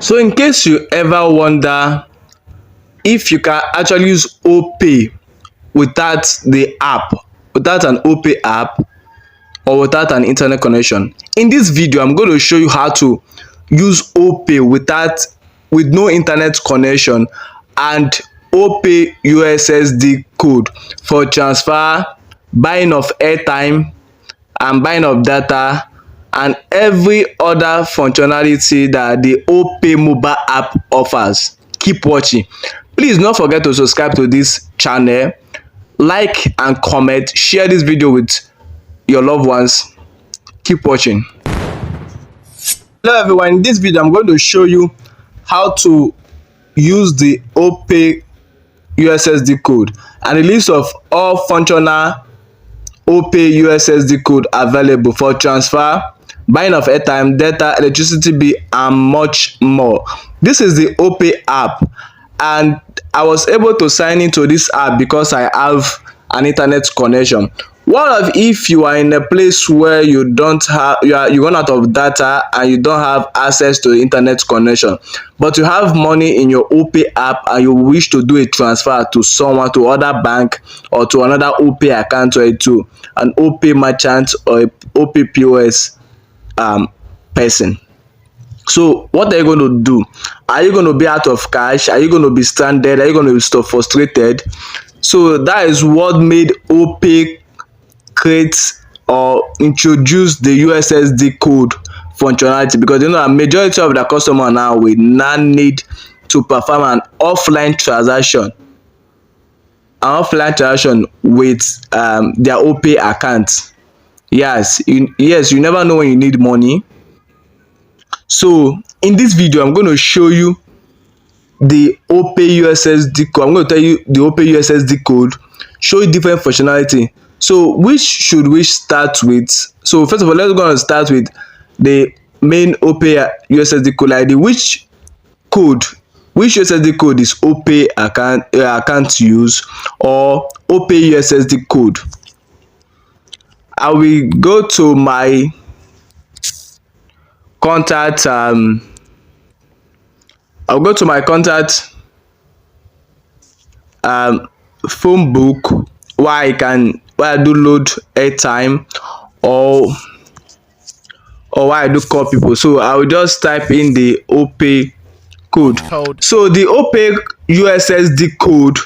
So in case you ever wonder if you can actually use OPay without the app, without an OPay app or without an internet connection, in this video I'm going to show you how to use OPay with no internet connection and OPay USSD code for transfer, buying of airtime and buying of data and every other functionality that the OPay mobile app offers. Keep watching. Please don't forget to subscribe to this channel, like and comment, share this video with your loved ones. Keep watching. Hello everyone, in this video I'm going to show you how to use the OPay USSD code and the list of all functional OPay USSD code available for transfer, buying of airtime, data, electricity bill and much more. This is the OPay app and I was able to sign into this app because I have an internet connection. What if you are in a place where you don't have, you run out of data and you don't have access to the internet connection, but you have money in your OPay app and you wish to do a transfer to someone, to other bank or to another OPay account or to an OPay merchant or a OPay POS person? So what are you going to do? Are you going to be out of cash? Are you going to be stranded? Are you going to be so frustrated? So that is what made OPay create or introduce the USSD code functionality, because you know a majority of the customer now will now need to perform an offline transaction with their OPay account. Yes, you never know when you need money. So in this video I'm going to show you the OPay USSD code. I'm going to tell you the OPay USSD code, show you different functionality. So which should we start with? So first of all, let's go and start with the main OPay USSD code ID. Which USSD code is OPay account to use, or OPay USSD code? I will go to my contact. I'll go to my contact phone book where I do load airtime or where I do call people. So I will just type in the OPay code. So the OPay USSD code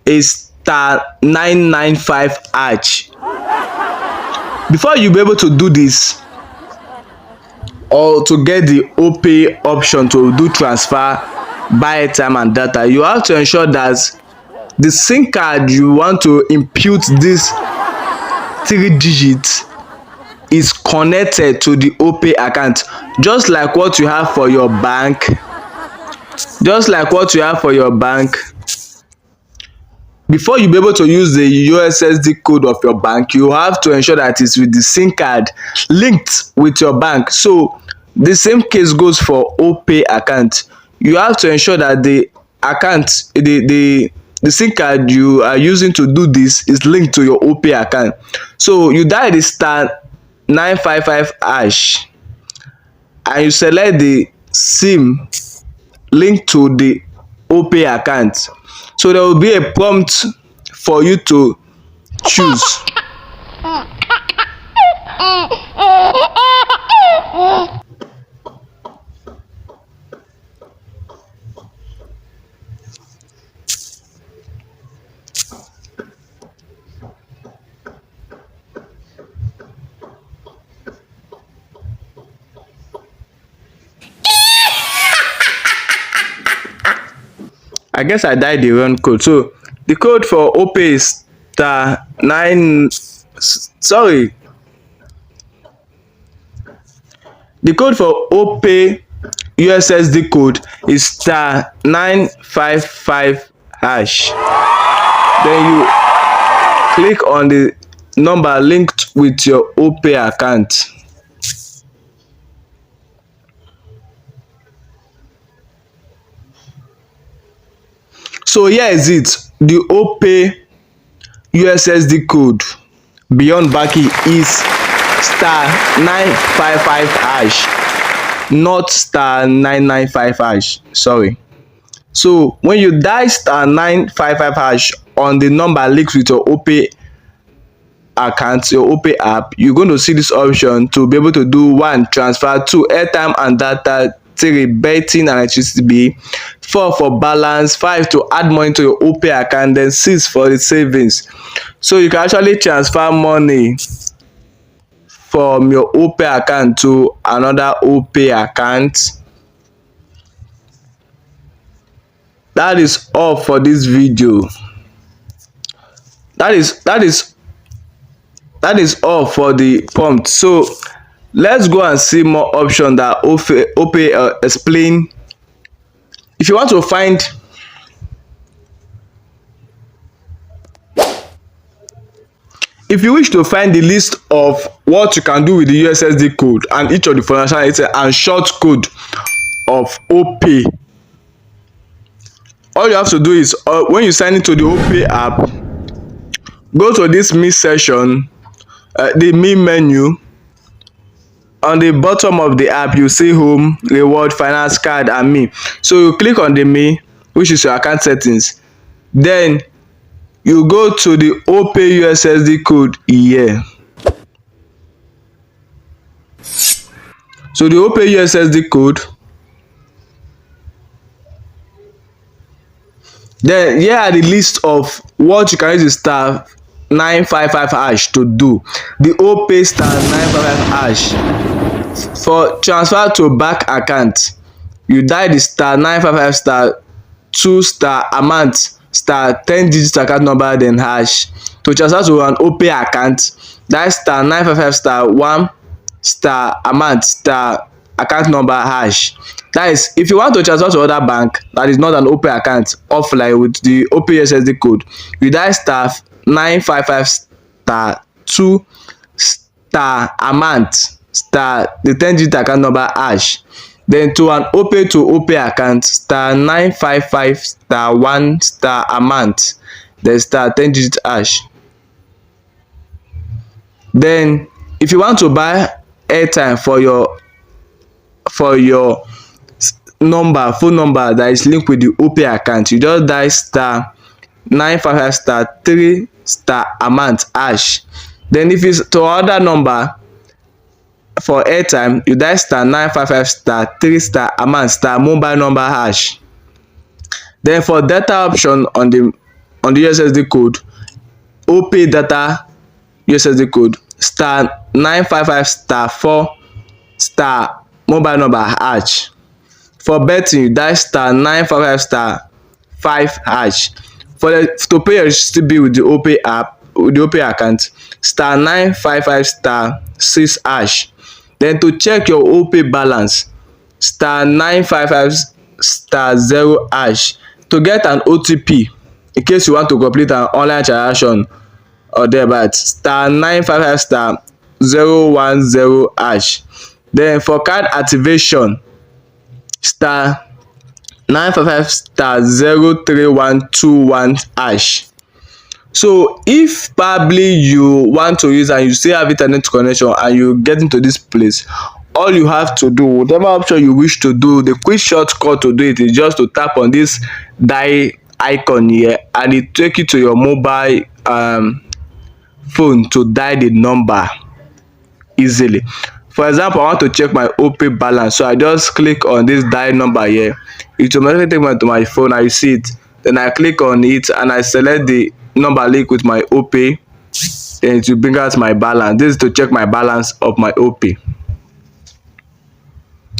is *995#. Before you be able to do this or to get the OPay option to do transfer, buy airtime and data, you have to ensure that the SIM card you want to impute this 3 digits is connected to the OPay account, just like what you have for your bank. Before you be able to use the USSD code of your bank, you have to ensure that it's with the SIM card linked with your bank. So the same case goes for OPay account. You have to ensure that the account, the SIM card you are using to do this is linked to your OPay account. So you dial the *955# and you select the SIM linked to the OPay account. So there will be a prompt for you to choose. I guess I dialed the wrong code. So the code for OPay is The code for OPay USSD code is *955#. Then you click on the number linked with your OPay account. So here is it, the OPay USSD code beyond banking is *955#. not star 995 hash. Sorry. So when you dial star 955 hash on the number linked with your Opay account, your Opay app, you're going to see this option to be able to do 1, transfer, 2, airtime and data, 3, betting and electricity bill, 4 for balance, 5 to add money to your Opay account, then 6 for the savings. So you can actually transfer money from your Opay account to another Opay account. That is all for this video. That is all for the prompt. So let's go and see more options that Opay explain. If you want to find If you wish to find the list of what you can do with the USSD code and each of the functionality and short code of Opay, all you have to do is when you sign into the Opay app, go to this me section, the me menu. On the bottom of the app, you see home, reward, finance, card and me. So you click on the me, which is your account settings. Then you go to the Opay USSD code here. So the Opay USSD code. Then here are the list of what you can use the star 955 hash to do. The Opay star 955 hash. For transfer to bank account, you dial the star 955 star 2 star amount star 10 digit account number then hash. To transfer to an Opay account, dial star 955 star 1 star amount star account number hash. That is, if you want to transfer to other bank that is not an Opay account offline with the Opay USSD code, you dial star 955 star 2 star amount star the 10 digit account number hash. Then to an Opay to Opay account, star 955 star 1 star amount, then star 10 digit hash. Then if you want to buy airtime for your phone number that is linked with the Opay account, you just dial star 955 star 3 star amount hash. Then if it's to other number for airtime, you dial star 955 star 3 star amount star mobile number hash. Then for data option on the USSD code, Opay data USSD code, star 955 star 4 star mobile number hash. For betting, you dial star 955 star 5 hash. To pay your electricity bill with the Opay app, with the Opay account, star 955 star 6 hash. Then to check your Opay balance, star 955 star 0 hash. To get an OTP in case you want to complete an online transaction or thereabout, star 955 star 010 hash. Then for card activation, star 955 star 03121 hash. So if probably you want to use and you still have internet connection and you get into this place, all you have to do, whatever option you wish to do, the quick shortcut to do it is just to tap on this dial icon here and it take you to your mobile phone to dial the number easily. For example, I want to check my Opay balance, so I just click on this dial number here. It automatically take me to my phone. I see it, then I click on it and I select the number link with my Opay, then it will bring out my balance. This is to check my balance of my Opay.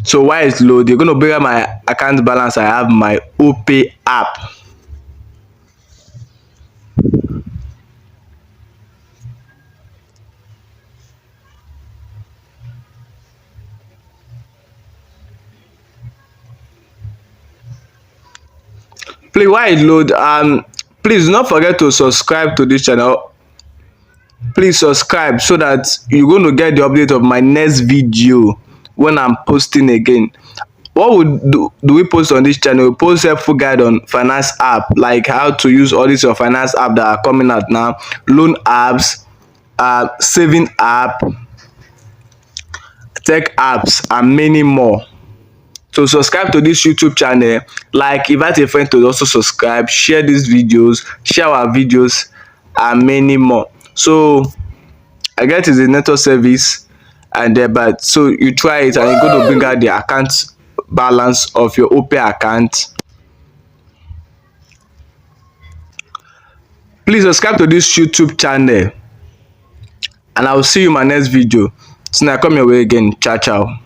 So while it's load, you're going to bring out my account balance. I have my Opay app. Please, while it load, please do not forget to subscribe to this channel. Please subscribe so that you're going to get the update of my next video when I'm posting again. What do we post on this channel? We post helpful guide on finance app, like how to use all these your finance app that are coming out now, loan apps, saving app, tech apps and many more. So subscribe to this YouTube channel, like, invite a friend to also subscribe, share these videos, share our videos, and many more. So I get is a network service, and but so you try it and you're going to bring out the account balance of your Opay account. Please subscribe to this YouTube channel, and I will see you in my next video. So now come your way again. Ciao ciao.